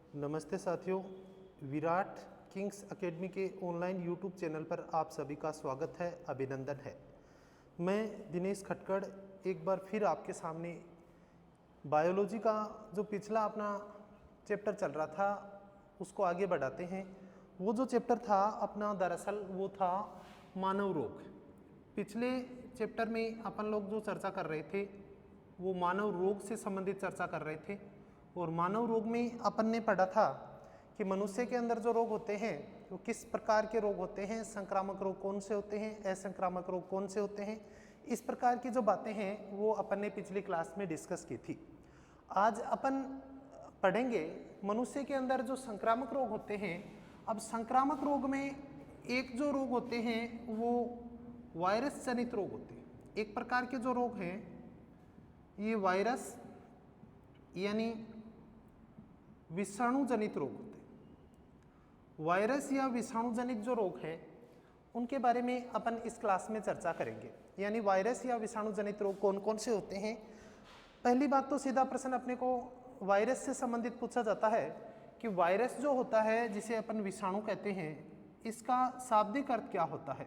नमस्ते साथियों, Virat Kings academy के ऑनलाइन यूट्यूब चैनल पर आप सभी का स्वागत है, अभिनंदन है। मैं दिनेश खटकड़ एक बार फिर आपके सामने बायोलॉजी का जो पिछला अपना चैप्टर चल रहा था उसको आगे बढ़ाते हैं। वो जो चैप्टर था अपना दरअसल वो था मानव रोग। पिछले चैप्टर में अपन लोग जो चर्चा कर रहे थे वो मानव रोग से संबंधित चर्चा कर रहे थे और मानव रोग में अपन ने पढ़ा था कि मनुष्य के अंदर जो रोग होते हैं वो किस प्रकार के रोग होते हैं, संक्रामक रोग कौन से होते हैं, असंक्रामक रोग कौन से होते हैं। इस प्रकार की जो बातें हैं वो अपन ने पिछली क्लास में डिस्कस की थी। आज अपन पढ़ेंगे मनुष्य के अंदर जो संक्रामक रोग होते हैं। अब संक्रामक रोग में एक जो रोग होते हैं वो वायरस जनित रोग होते हैं। एक प्रकार के जो रोग हैं ये वायरस यानी विषाणु जनित रोग होते हैं। वायरस या विषाणु जनित जो रोग है उनके बारे में अपन इस क्लास में चर्चा करेंगे। यानी वायरस या विषाणु जनित रोग कौन कौन से होते हैं। पहली बात तो सीधा प्रश्न अपने को वायरस से संबंधित पूछा जाता है कि वायरस जो होता है जिसे अपन विषाणु कहते हैं इसका शाब्दिक अर्थ क्या होता है।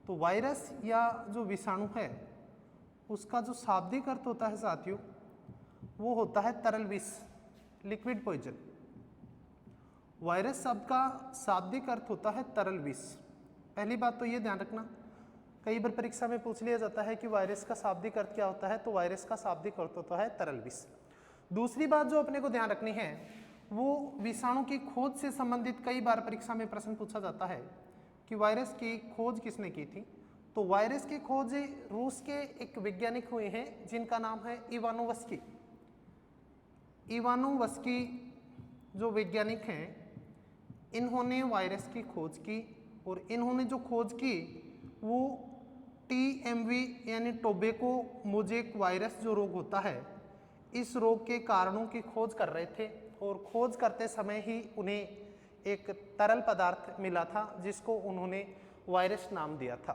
तो वायरस या जो विषाणु है उसका जो शाब्दिक अर्थ होता है साथियों वो होता है तरल विष, लिक्विड पॉइजन। वायरस शब्द का शाब्दिक अर्थ होता है तरल विष। पहली बात तो ये ध्यान रखना, कई बार परीक्षा में पूछ लिया जाता है कि वायरस का शाब्दिक अर्थ क्या होता है, तो वायरस का शाब्दिक अर्थ होता है तरल विष। दूसरी बात जो अपने को ध्यान रखनी है वो विषाणु की खोज से संबंधित कई बार परीक्षा में प्रश्न पूछा जाता है कि वायरस की खोज किसने की थी। तो वायरस की खोज रूस के एक वैज्ञानिक हुए हैं जिनका नाम है इवानोवस्की। इवानोवस्की जो वैज्ञानिक हैं इन्होंने वायरस की खोज की और इन्होंने जो खोज की वो TMV यानी टोबैको मोज़ेक वायरस जो रोग होता है इस रोग के कारणों की खोज कर रहे थे। और खोज करते समय ही उन्हें एक तरल पदार्थ मिला था जिसको उन्होंने वायरस नाम दिया था।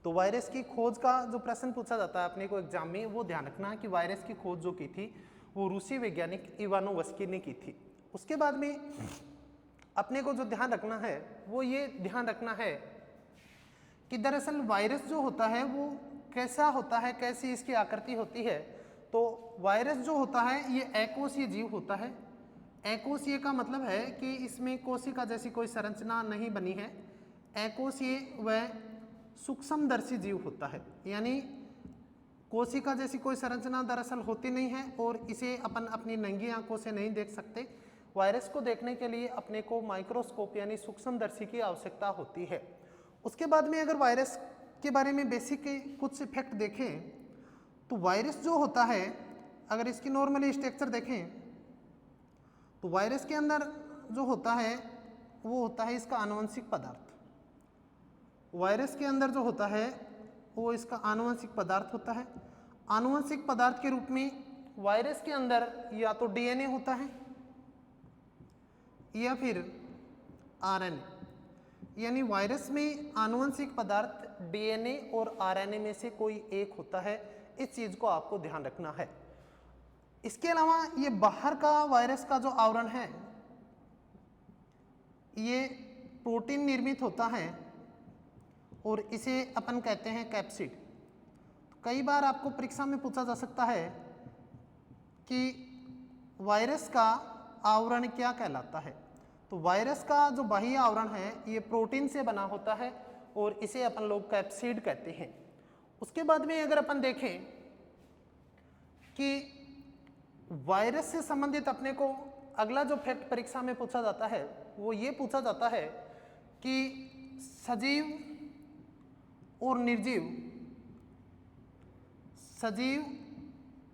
तो वायरस की खोज का जो प्रश्न पूछा जाता है अपने को एग्जाम में वो ध्यान रखना कि वायरस की खोज जो की थी वो रूसी वैज्ञानिक इवानोवस्की ने की थी। उसके बाद में अपने को जो ध्यान रखना है वो ये ध्यान रखना है कि दरअसल वायरस जो होता है वो कैसा होता है, कैसी इसकी आकृति होती है। तो वायरस जो होता है ये एकोशीय जीव होता है। एकोशीय का मतलब है कि इसमें कोशिका जैसी कोई संरचना नहीं बनी है। एकोशीय व सूक्ष्मदर्शी जीव होता है, यानी कोशिका जैसी कोई संरचना दरअसल होती नहीं है और इसे अपन अपनी नंगी आंखों से नहीं देख सकते। वायरस को देखने के लिए अपने को माइक्रोस्कोप यानी सूक्ष्मदर्शी की आवश्यकता होती है। उसके बाद में अगर वायरस के बारे में बेसिक कुछ फैक्ट देखें तो वायरस जो होता है अगर इसकी नॉर्मली स्ट्रक्चर देखें तो वायरस के अंदर जो होता है वो होता है इसका आनुवंशिक पदार्थ। वायरस के अंदर जो होता है वो इसका आनुवंशिक पदार्थ होता है। आनुवंशिक पदार्थ के रूप में वायरस के अंदर या तो DNA होता है या फिर RNA। यानी वायरस में आनुवंशिक पदार्थ DNA और RNA में से कोई एक होता है। इस चीज को आपको ध्यान रखना है। इसके अलावा ये बाहर का वायरस का जो आवरण है ये प्रोटीन निर्मित होता है और इसे अपन कहते हैं कैप्सिड। तो कई बार आपको परीक्षा में पूछा जा सकता है कि वायरस का आवरण क्या कहलाता है। तो वायरस का जो बाह्य आवरण है ये प्रोटीन से बना होता है और इसे अपन लोग कैप्सिड कहते हैं। उसके बाद में अगर अपन देखें कि वायरस से संबंधित अपने को अगला जो फैक्ट परीक्षा में पूछा जाता है वो ये पूछा जाता है कि सजीव और निर्जीव, सजीव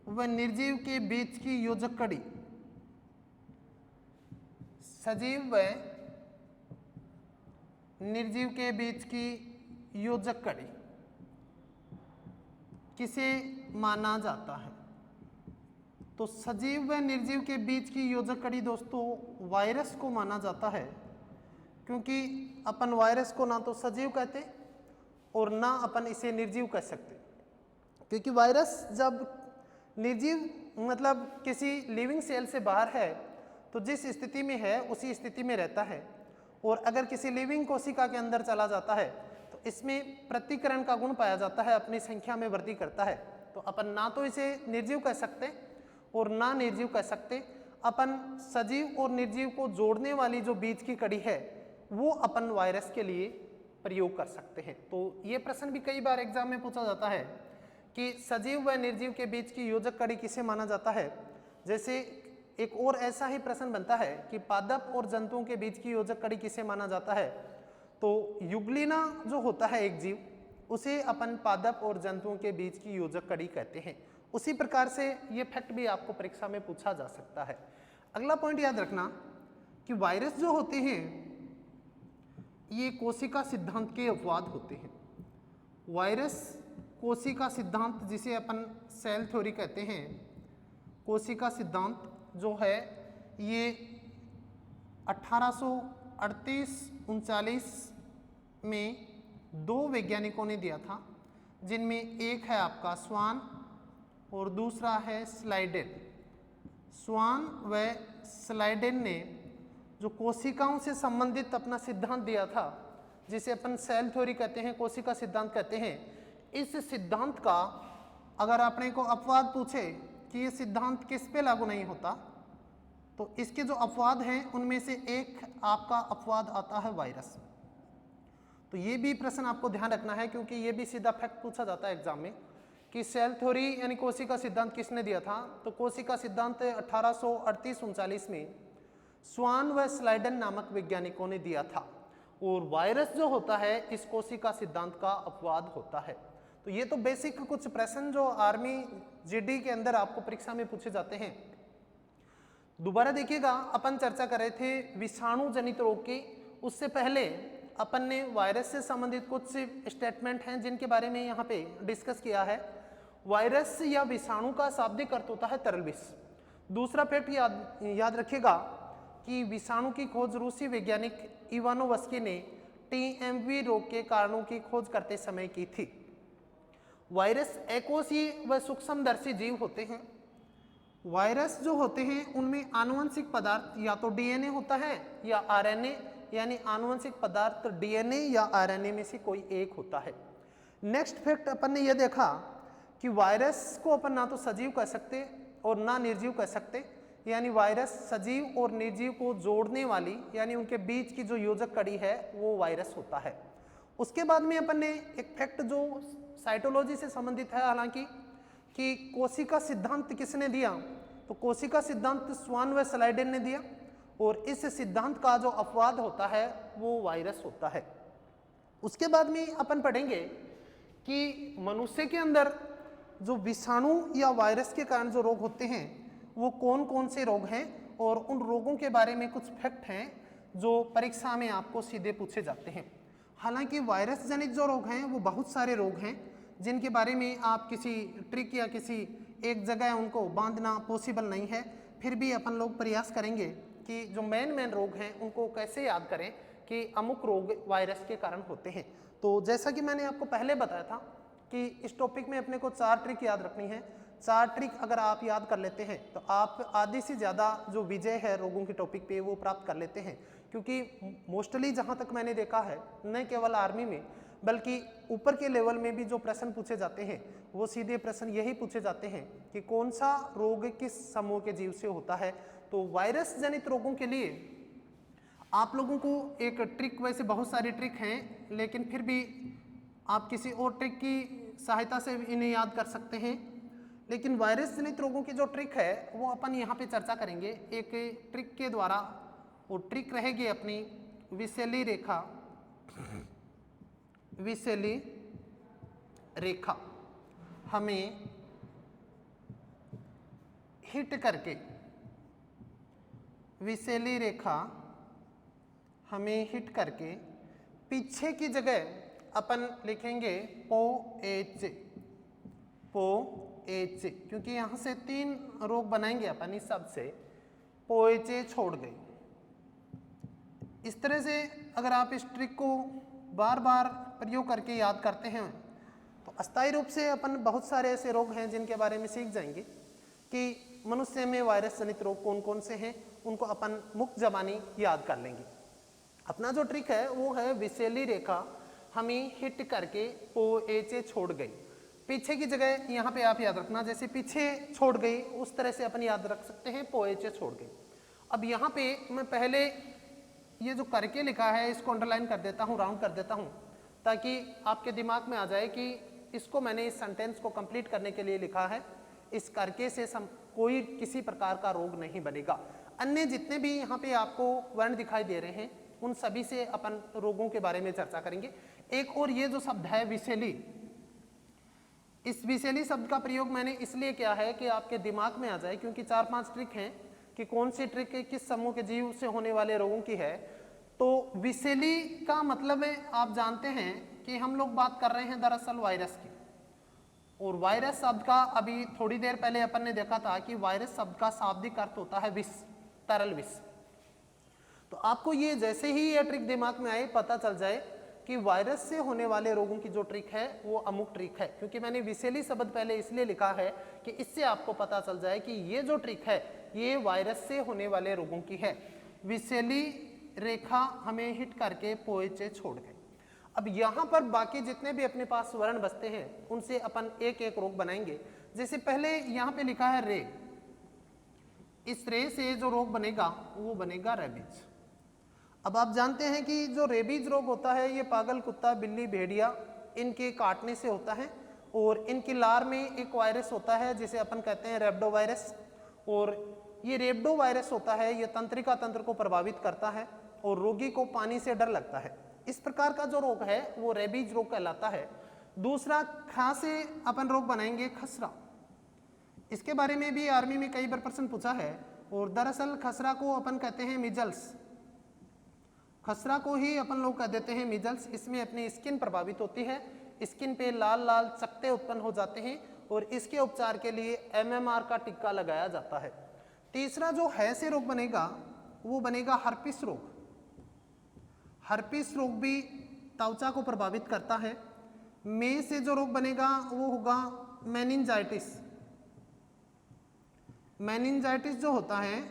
व निर्जीव के बीच की योजक कड़ी, सजीव व निर्जीव के बीच की योजक कड़ी किसे माना जाता है। तो सजीव व निर्जीव के बीच की योजक कड़ी दोस्तों वायरस को माना जाता है, क्योंकि अपन वायरस को ना तो सजीव कहते और ना अपन इसे निर्जीव कह सकते। क्योंकि वायरस जब निर्जीव मतलब किसी लिविंग सेल से बाहर है तो जिस स्थिति में है उसी स्थिति में रहता है, और अगर किसी लिविंग कोशिका के अंदर चला जाता है तो इसमें प्रतिकरण का गुण पाया जाता है, अपनी संख्या में वृद्धि करता है। तो अपन ना तो इसे निर्जीव कह सकते और ना निर्जीव कह सकते, अपन सजीव और निर्जीव को जोड़ने वाली जो बीच की कड़ी है वो अपन वायरस के लिए प्रयोग कर सकते हैं। तो ये प्रश्न भी कई बार एग्जाम में पूछा जाता है कि सजीव व निर्जीव के बीच की योजक कड़ी किसे माना जाता है। जैसे एक और ऐसा ही प्रश्न बनता है कि पादप और जंतुओं के बीच की योजक कड़ी किसे माना जाता है। तो युग्लिना जो होता है एक जीव, उसे अपन पादप और जंतुओं के बीच की योजक कड़ी कहते हैं। उसी प्रकार से ये फैक्ट भी आपको परीक्षा में पूछा जा सकता है। अगला पॉइंट याद रखना कि वायरस जो होते हैं ये कोशिका सिद्धांत के अपवाद होते हैं। वायरस कोशिका सिद्धांत जिसे अपन सेल थ्योरी कहते हैं, कोशिका सिद्धांत जो है ये 1838-39 में दो वैज्ञानिकों ने दिया था, जिनमें एक है आपका स्वान और दूसरा है स्लाइडेन। स्वान व स्लाइडेन ने जो कोशिकाओं से संबंधित अपना सिद्धांत दिया था, जिसे अपन सेल थ्योरी कहते हैं, कोशिका सिद्धांत कहते हैं, इस सिद्धांत का अगर अपने को अपवाद पूछे कि ये सिद्धांत किस पे लागू नहीं होता, तो इसके जो अपवाद हैं उनमें से एक आपका अपवाद आता है वायरस। तो ये भी प्रश्न आपको ध्यान रखना है, क्योंकि ये भी सीधा फैक्ट पूछा जाता है एग्जाम में कि सेल थ्योरी यानी कोशिका सिद्धांत किसने दिया था। तो कोशिका सिद्धांत 1838-39 में स्वान व स्लाइडन नामक वैज्ञानिकों ने दिया था, और वायरस जो होता है इस कोशिका सिद्धांत का अपवाद होता है। तो ये तो बेसिक कुछ प्रश्न जो आर्मी जीडी के अंदर आपको परीक्षा में पूछे जाते हैं। दोबारा देखिएगा, अपन चर्चा कर रहे थे विषाणु जनित रोग की। उससे पहले अपन ने वायरस से संबंधित कुछ स्टेटमेंट हैं जिनके बारे में यहाँ पे डिस्कस किया है। वायरस या विषाणु का शाब्दिक अर्थ होता है तरल विष। दूसरा फैक्ट याद रखिएगा कि विषाणु की खोज रूसी वैज्ञानिक इवानोवस्की ने टीएमवी रोग के कारणों की खोज करते समय की थी। वायरस एकोशीय व सूक्ष्मदर्शी जीव होते हैं। वायरस जो होते हैं उनमें आनुवंशिक पदार्थ या तो डीएनए होता है या आरएनए, यानी आनुवंशिक पदार्थ डीएनए या आरएनए में से कोई एक होता है। नेक्स्ट फैक्ट अपन ने यह देखा कि वायरस को अपन ना तो सजीव कह सकते और ना निर्जीव कह सकते, यानी वायरस सजीव और निर्जीव को जोड़ने वाली यानी उनके बीच की जो योजक कड़ी है वो वायरस होता है। उसके बाद में अपन ने एक फैक्ट जो साइटोलॉजी से संबंधित है, हालांकि कि कोशिका सिद्धांत किसने दिया, तो कोशिका सिद्धांत स्वान व स्लाइडेन ने दिया, और इस सिद्धांत का जो अपवाद होता है वो वायरस होता है। उसके बाद में अपन पढ़ेंगे कि मनुष्य के अंदर जो विषाणु या वायरस के कारण जो रोग होते हैं वो कौन कौन से रोग हैं, और उन रोगों के बारे में कुछ फैक्ट हैं जो परीक्षा में आपको सीधे पूछे जाते हैं। हालांकि वायरस जनित जो रोग हैं वो बहुत सारे रोग हैं जिनके बारे में आप किसी ट्रिक या किसी एक जगह उनको बांधना पॉसिबल नहीं है, फिर भी अपन लोग प्रयास करेंगे कि जो मेन रोग हैं उनको कैसे याद करें कि अमुक रोग वायरस के कारण होते हैं। तो जैसा कि मैंने आपको पहले बताया था कि इस टॉपिक में अपने को 4 ट्रिक याद रखनी है। 4 ट्रिक अगर आप याद कर लेते हैं तो आप आधी से ज़्यादा जो विजय है रोगों के टॉपिक पे वो प्राप्त कर लेते हैं, क्योंकि मोस्टली जहाँ तक मैंने देखा है न केवल आर्मी में बल्कि ऊपर के लेवल में भी जो प्रश्न पूछे जाते हैं वो सीधे प्रश्न यही पूछे जाते हैं कि कौन सा रोग किस समूह के जीव से होता है। तो वायरस जनित रोगों के लिए आप लोगों को एक ट्रिक, वैसे बहुत सारी ट्रिक हैं लेकिन फिर भी आप किसी और ट्रिक की सहायता से इन्हें याद कर सकते हैं। लेकिन वायरस जनित रोगों की जो ट्रिक है वो अपन यहाँ पे चर्चा करेंगे एक ट्रिक के द्वारा। वो ट्रिक रहेगी अपनी विषैली रेखा। विषैली रेखा हमें हिट करके, विषैली रेखा हमें हिट करके पीछे की जगह अपन लिखेंगे POH, POH, क्योंकि यहाँ से 3 रोग बनाएंगे अपन इस शब्द से, POH छोड़ गई। इस तरह से अगर आप इस ट्रिक को बार बार प्रयोग करके याद करते हैं तो अस्थायी रूप से अपन बहुत सारे ऐसे रोग हैं जिनके बारे में सीख जाएंगे कि मनुष्य में वायरस जनित रोग कौन कौन से हैं उनको अपन मुक्त जबानी याद कर लेंगे। अपना जो ट्रिक है वो है विषैली रेखा हमें हिट करके OH छोड़ गई, पीछे की जगह यहाँ पे आप याद रखना, जैसे पीछे छोड़ गई उस तरह से अपन याद रख सकते हैं OH छोड़ गई। अब यहाँ पे मैं पहले ये जो करके लिखा है इसको अंडरलाइन कर देता हूँ, राउंड कर देता हूँ, ताकि आपके दिमाग में आ जाए कि इसको मैंने इस सेंटेंस को कंप्लीट करने के लिए लिखा है। इस करके से कोई किसी प्रकार का रोग नहीं बनेगा। अन्य जितने भी यहाँ पे आपको वर्ण दिखाई दे रहे हैं उन सभी से अपन रोगों के बारे में चर्चा करेंगे। एक और ये जो शब्द है विषैली, इस विषैली शब्द का प्रयोग मैंने इसलिए किया है कि आपके दिमाग में आ जाए, क्योंकि 4-5 ट्रिक हैं कि कौन सी ट्रिक किस समूह के जीव से होने वाले रोगों की है। तो विषैली का मतलब है, आप जानते हैं कि हम लोग बात कर रहे हैं दरअसल वायरस की, और वायरस शब्द का अभी थोड़ी देर पहले अपन ने देखा था कि वायरस शब्द का शाब्दिक अर्थ होता है विष, तरल विष। तो आपको ये जैसे ही ये ट्रिक दिमाग में आए पता चल जाए कि वायरस से होने वाले रोगों की जो ट्रिक है वो अमुक ट्रिक है, क्योंकि मैंने विषैली शब्द पहले इसलिए लिखा है कि इससे आपको पता चल जाए कि ये जो ट्रिक है ये वायरस से होने वाले रोगों की है। विषैली रेखा हमें हिट करके OH छोड़ गए। अब यहाँ पर बाकी जितने भी अपने पास वर्ण बचते हैं उनसे अपन एक एक रोग बनाएंगे। जैसे पहले यहाँ पे लिखा है रे, इस रे से जो रोग बनेगा वो बनेगा रेबीज। अब आप जानते हैं कि जो रेबीज रोग होता है ये पागल कुत्ता, बिल्ली, भेड़िया इनके काटने से होता है, और इनकी लार में एक वायरस होता है जिसे अपन कहते हैं रेब्डो वायरस, और ये रेब्डो वायरस होता है ये तंत्रिका तंत्र को प्रभावित करता है और रोगी को पानी से डर लगता है। इस प्रकार का जो रोग है वो रेबीज रोग कहलाता है। दूसरा खा से अपन रोग बनाएंगे खसरा, इसके बारे में भी आर्मी में कई बार प्रश्न पूछा है, और दरअसल खसरा को अपन कहते हैं मिजल्स, खसरा को ही अपन लोग कह देते हैं मिजल्स। इसमें अपनी स्किन प्रभावित होती है, स्किन पे लाल लाल चकत्ते उत्पन्न हो जाते हैं और इसके उपचार के लिए MMR का टीका लगाया जाता है। तीसरा जो है से रोग बनेगा वो बनेगा हर्पिस रोग। हर्पिस रोग भी त्वचा को प्रभावित करता है। में से जो रोग बनेगा वो होगा मेनिंजाइटिस। मेनिंजाइटिस जो होता है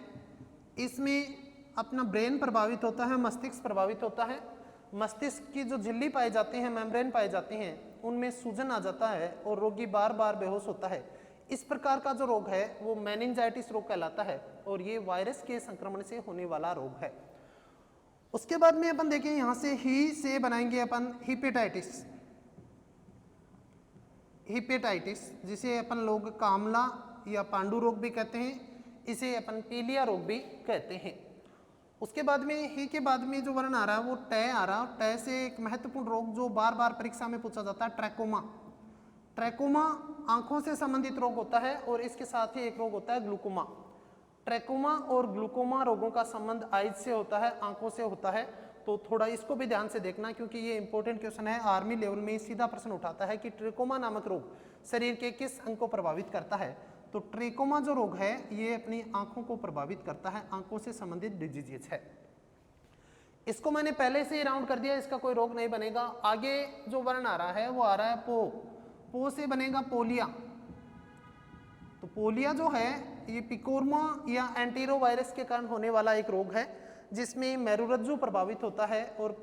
इसमें अपना ब्रेन प्रभावित होता है, मस्तिष्क प्रभावित होता है। मस्तिष्क की जो झिल्ली पाई जाती है, मेम्ब्रेन पाई जाती हैं, उनमें सूजन आ जाता है और रोगी बार बार बेहोश होता है। इस प्रकार का जो रोग है वो मेनिंजाइटिस रोग कहलाता है और ये वायरस के संक्रमण से होने वाला रोग है। उसके बाद में अपन देखें यहाँ से ही से बनाएंगे अपन हिपेटाइटिस। हिपेटाइटिस जिसे अपन लोग कामला या पांडु रोग भी कहते हैं, इसे अपन पीलिया रोग भी कहते हैं। उसके बाद में ही के बाद में जो वर्ण आ रहा है वो टय आ रहा है। टय से एक महत्वपूर्ण रोग जो बार बार परीक्षा में पूछा जाता है, ट्रैकोमा। ट्रैकोमा आंखों से संबंधित रोग होता है और इसके साथ ही एक रोग होता है ग्लूकोमा। ट्रैकोमा और ग्लूकोमा रोगों का संबंध आइज से होता है, आंखों से होता है। तो थोड़ा इसको भी ध्यान से देखना क्योंकि ये इंपॉर्टेंट क्वेश्चन है। आर्मी लेवल में सीधा प्रश्न उठाता है कि ट्रैकोमा नामक रोग शरीर के किस अंग को प्रभावित करता है। तो ट्रैकोमा जो रोग है ये अपनी आंखों को प्रभावित करता है, आंखों से संबंधित डिजीज है। इसको मैंने पहले से ही राउंड कर दिया, इसका कोई रोग नहीं बनेगा। आगे जो वर्ण आ रहा है वो आ रहा है पो। पो से बनेगा पोलिया। तो पोलिया जो है ये पिकोरमा या एंटीरो वायरस के कारण होने वाला एक रोग है जिसमें मेरुरज्जु प्रभावित होता है और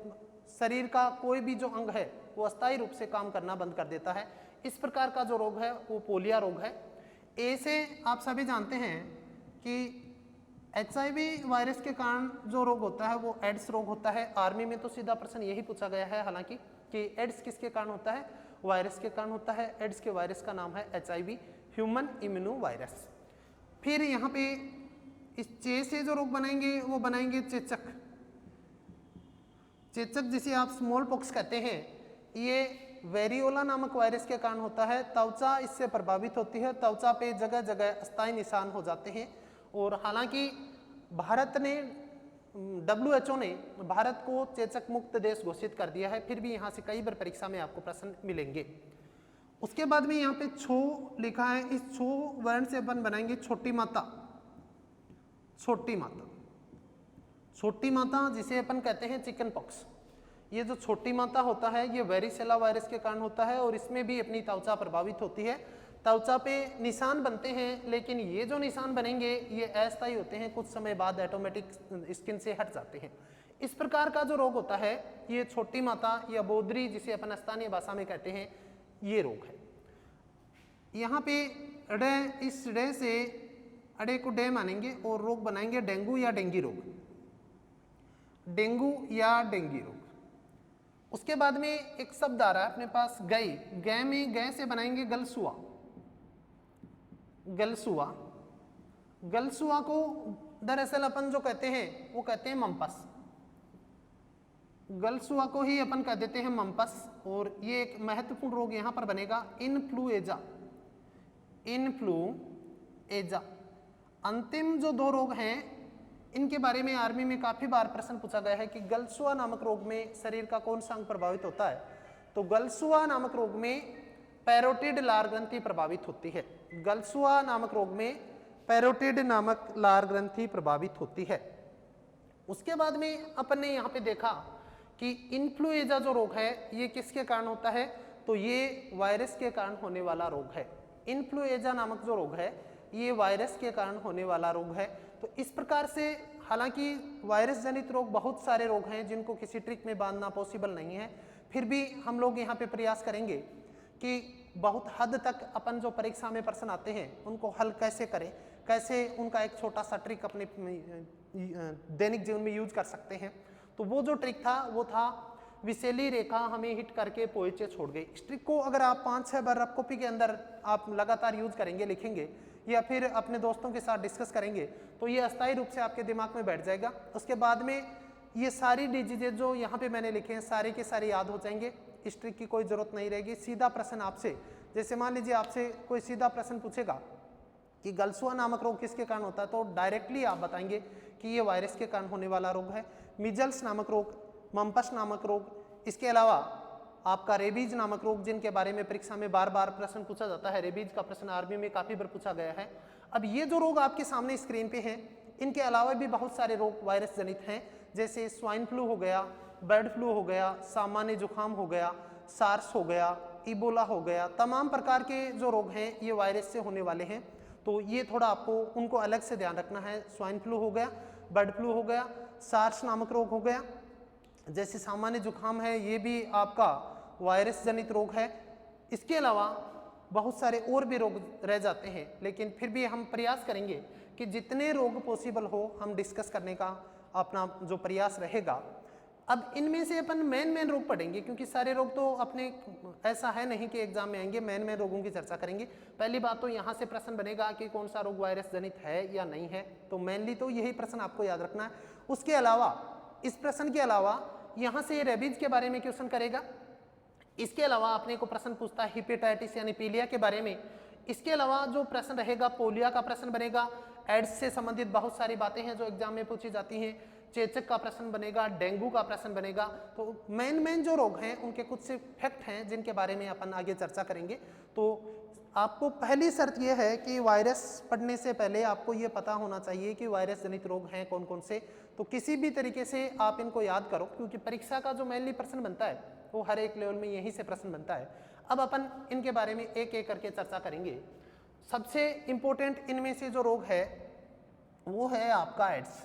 शरीर का कोई भी जो अंग है वो अस्थायी रूप से काम करना बंद कर देता है। इस प्रकार का जो रोग है वो पोलिया रोग है। ए से आप सभी जानते हैं कि HIV वायरस के कारण जो रोग होता है वो एड्स रोग होता है। आर्मी में तो सीधा प्रश्न यही पूछा गया है हालांकि कि एड्स किसके कारण होता है, वायरस के कारण होता है। एड्स के वायरस का नाम है HIV, ह्यूमन इम्यूनो वायरस। फिर यहाँ पे इस चे से जो रोग बनाएंगे वो बनाएंगे चेचक। चेचक जिसे आप स्मॉल पॉक्स कहते हैं, ये वेरियोला नामक वायरस के कारण होता है। त्वचा इससे प्रभावित होती है, त्वचा पे जगह जगह अस्थायी निशान हो जाते हैं। और हालांकि भारत ने WHO ने भारत को चेचक मुक्त देश घोषित कर दिया है, फिर भी यहाँ से कई बार परीक्षा में आपको प्रश्न मिलेंगे। उसके बाद में यहाँ पे छो लिखा है, इस छो वर्ण से अपन बनाएंगे छोटी माता। छोटी माता, छोटी माता जिसे अपन कहते हैं चिकन पॉक्स। ये जो छोटी माता होता है ये वेरिसेला वायरस के कारण होता है और इसमें भी अपनी त्वचा प्रभावित होती है। त्वचा पे निशान बनते हैं, लेकिन ये जो निशान बनेंगे ये अस्थायी होते हैं, कुछ समय बाद ऑटोमेटिक स्किन से हट जाते हैं। इस प्रकार का जो रोग होता है ये छोटी माता या बोदरी जिसे अपन स्थानीय भाषा में कहते हैं, ये रोग है। यहाँ पे डे, इस डे से अड़े को डे मानेंगे और रोग बनाएंगे डेंगू या डेंगी रोग, डेंगू या डेंगी रोग। उसके बाद में एक शब्द आ रहा है अपने पास गई, गै में गै से बनाएंगे गलसुआ, गलसुआ। गलसुआ को दरअसल अपन जो कहते हैं वो कहते हैं मम्पस, गलसुआ को ही अपन कह देते हैं मम्पस। और ये एक महत्वपूर्ण रोग यहाँ पर बनेगा इन्फ्लुएजा, इन्फ्लुएजा। अंतिम जो दो रोग हैं इनके बारे में आर्मी में काफी बार प्रश्न पूछा गया है कि गलसुआ नामक रोग में शरीर का कौन सा अंग प्रभावित होता है। तो गलसुआ नामक रोग में पैरोटिड लार ग्रंथि प्रभावित होती है। गलसुआ नामक रोग में पैरोटिड नामक लार ग्रंथि प्रभावित होती है। उसके बाद में अपन ने यहाँ पे देखा कि इन्फ्लुएजा जो रोग है ये किसके कारण होता है, तो ये वायरस के कारण होने वाला रोग है। इन्फ्लुएजा नामक जो रोग है ये वायरस के कारण होने वाला रोग है। तो इस प्रकार से हालांकि वायरस जनित रोग बहुत सारे रोग हैं जिनको किसी ट्रिक में बांधना पॉसिबल नहीं है, फिर भी हम लोग यहाँ पे प्रयास करेंगे कि बहुत हद तक अपन जो परीक्षा में प्रश्न आते हैं उनको हल कैसे करें, कैसे उनका एक छोटा सा ट्रिक अपने दैनिक जीवन में यूज कर सकते हैं। तो वो जो ट्रिक था वो था विषैली रेखा हमें हिट करके पोइचे छोड़ गई। इस ट्रिक को अगर आप 5-6 बार रफ कॉपी के अंदर आप लगातार यूज करेंगे, लिखेंगे या फिर अपने दोस्तों के साथ डिस्कस करेंगे तो ये अस्थायी रूप से आपके दिमाग में बैठ जाएगा। उसके बाद में ये सारी डिजीजेज जो यहाँ पे मैंने लिखे हैं सारे के सारे याद हो जाएंगे। इस ट्रिक की कोई जरूरत नहीं रहेगी। सीधा प्रश्न आपसे, जैसे मान लीजिए आपसे कोई सीधा प्रश्न पूछेगा कि गलसुआ नामक रोग किसके कारण होता है, तो डायरेक्टली आप बताएंगे कि ये वायरस के कारण होने वाला रोग है। मिजल्स नामक रोग, मम्पस नामक रोग, इसके अलावा आपका रेबीज नामक रोग जिनके बारे में परीक्षा में बार बार प्रश्न पूछा जाता है। रेबीज का प्रश्न आर्मी में काफी बार पूछा गया है। अब ये जो रोग आपके सामने स्क्रीन पे हैं, इनके अलावा भी बहुत सारे रोग वायरस जनित हैं, जैसे स्वाइन फ्लू हो गया, बर्ड फ्लू हो गया, सामान्य जुकाम हो गया, सार्स हो गया, इबोला हो गया। तमाम प्रकार के जो रोग हैं ये वायरस से होने वाले हैं। तो ये थोड़ा आपको उनको अलग से ध्यान रखना है। स्वाइन फ्लू हो गया, बर्ड फ्लू हो गया, सार्स नामक रोग हो गया, जैसे सामान्य जुकाम है ये भी आपका वायरस जनित रोग है। इसके अलावा बहुत सारे और भी रोग रह जाते हैं, लेकिन फिर भी हम प्रयास करेंगे कि जितने रोग पॉसिबल हो हम डिस्कस करने का अपना जो प्रयास रहेगा। अब इनमें से अपन मेन रोग पढ़ेंगे, क्योंकि सारे रोग तो अपने ऐसा है नहीं कि एग्जाम में आएंगे। मेन रोगों की चर्चा करेंगे। पहली बात तो यहाँ से प्रश्न बनेगा कि कौन सा रोग वायरस जनित है या नहीं है, तो मेनली तो यही प्रश्न आपको याद रखना है। उसके अलावा इस प्रश्न के अलावा यहाँ से रेबीज के बारे में क्वेश्चन करेगा। इसके अलावा अपने को प्रश्न पूछता है हेपेटाइटिस यानी पीलिया के बारे में। इसके अलावा जो प्रश्न रहेगा पोलियो का प्रश्न बनेगा। एड्स से संबंधित बहुत सारी बातें हैं जो एग्जाम में पूछी जाती हैं। चेचक का प्रश्न बनेगा, डेंगू का प्रश्न बनेगा। तो मेन जो रोग हैं उनके कुछ से फैक्ट हैं जिनके बारे में अपन आगे चर्चा करेंगे। तो आपको पहली शर्त यह है कि वायरस पढ़ने से पहले आपको ये पता होना चाहिए कि वायरस जनित रोग हैं कौन कौन से। तो किसी भी तरीके से आप इनको याद करो, क्योंकि परीक्षा का जो मेनली प्रश्न बनता है वो हर एक लेवल में यहीं से प्रश्न बनता है। अब अपन इनके बारे में एक एक करके चर्चा करेंगे। सबसे इंपॉर्टेंट इनमें से जो रोग है वो है आपका एड्स,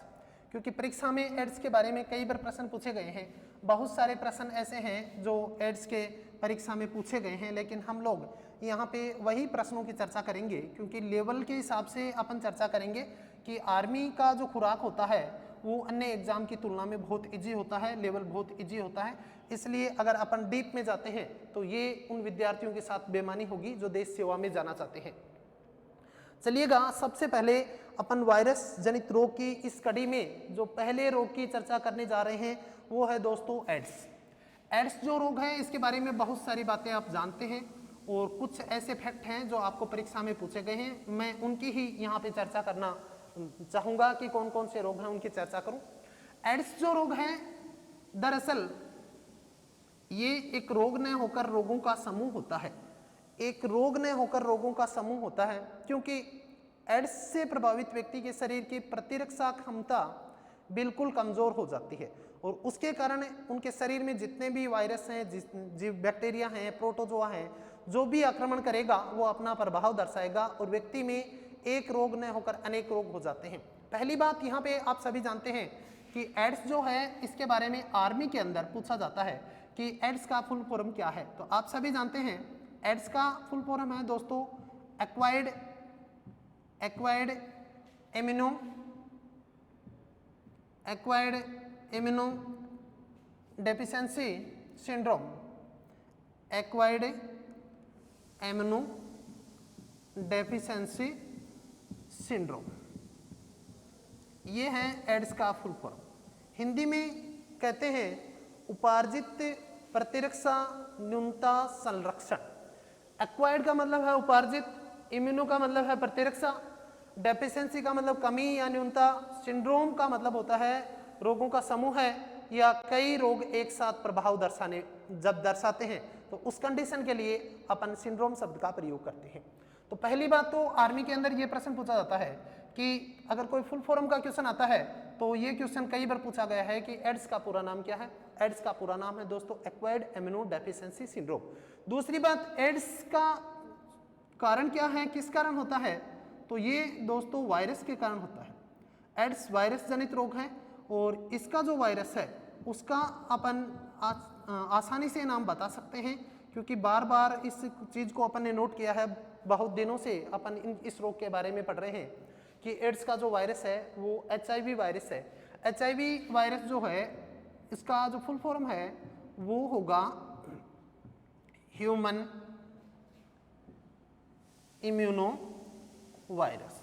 क्योंकि परीक्षा में एड्स के बारे में कई बार प्रश्न पूछे गए हैं। बहुत सारे प्रश्न ऐसे हैं जो एड्स के परीक्षा में पूछे गए हैं, लेकिन हम लोग यहाँ पे वही प्रश्नों की चर्चा करेंगे, क्योंकि लेवल के हिसाब से अपन चर्चा करेंगे कि आर्मी का जो खुराक होता है वो अन्य एग्जाम की तुलना में बहुत इजी होता है, लेवल बहुत इजी होता है। इसलिए अगर अपन डीप में जाते हैं तो ये उन विद्यार्थियों के साथ बेईमानी होगी जो देश सेवा में जाना चाहते हैं। चलिएगा, सबसे पहले अपन वायरस जनित रोग की इस कड़ी में जो पहले रोग की चर्चा करने जा रहे हैं वो है दोस्तों एड्स। एड्स जो रोग है इसके बारे में बहुत सारी बातें आप जानते हैं और कुछ ऐसे फैक्ट हैं जो आपको परीक्षा में पूछे गए हैं। मैं उनकी ही यहाँ पे चर्चा करना चाहूँगा कि कौन कौन से रोग हैं उनकी चर्चा करूँ। एड्स जो रोग है दरअसल ये एक रोग न होकर रोगों का समूह होता है। एक रोग न होकर रोगों का समूह होता है, क्योंकि एड्स से प्रभावित व्यक्ति के शरीर की प्रतिरक्षा क्षमता बिल्कुल कमजोर हो जाती है और उसके कारण उनके शरीर में जितने भी वायरस हैं, जीव बैक्टीरिया हैं, प्रोटोजोआ हैं, जो भी आक्रमण करेगा वो अपना प्रभाव दर्शाएगा और व्यक्ति में एक रोग न होकर अनेक रोग हो जाते हैं। पहली बात यहाँ पे आप सभी जानते हैं कि एड्स जो है इसके बारे में आर्मी के अंदर पूछा जाता है कि एड्स का फुल फॉर्म क्या है। तो आप सभी जानते हैं एड्स का फुल फॉर्म है दोस्तों acquired immuno deficiency syndrome, acquired immuno deficiency syndrome, ये है एड्स का फुल फॉर्म। हिंदी में कहते हैं उपार्जित प्रतिरक्षा न्यूनता संरक्षण। एक्वायर्ड का मतलब है उपार्जित, इम्यूनो का मतलब है प्रतिरक्षा, डेफिशिएंसी का मतलब कमी या न्यूनता, सिंड्रोम का मतलब होता है रोगों का समूह है या कई रोग एक साथ प्रभाव दर्शाते हैं तो उस कंडीशन के लिए अपन सिंड्रोम शब्द का प्रयोग करते हैं। तो पहली बात तो आर्मी के अंदर ये प्रश्न पूछा जाता है कि अगर कोई फुल फॉर्म का क्वेश्चन आता है तो ये क्वेश्चन कई बार पूछा गया है कि एड्स का पूरा नाम क्या है। एड्स का पूरा नाम है दोस्तों एक्वायर्ड इम्यूनो डेफिशिएंसी सिंड्रोम। दूसरी बात, एड्स का कारण क्या है, किस कारण होता है, तो ये दोस्तों वायरस के कारण होता है। एड्स वायरस जनित रोग है और इसका जो वायरस है उसका अपन आसानी से नाम बता सकते हैं क्योंकि बार बार इस चीज़ को अपन ने नोट किया है, बहुत दिनों से अपन इस रोग के बारे में पढ़ रहे हैं कि एड्स का जो वायरस है वो HIV वायरस है। HIV वायरस जो है इसका जो फुल फॉर्म है वो होगा ह्यूमन इम्यूनो वायरस।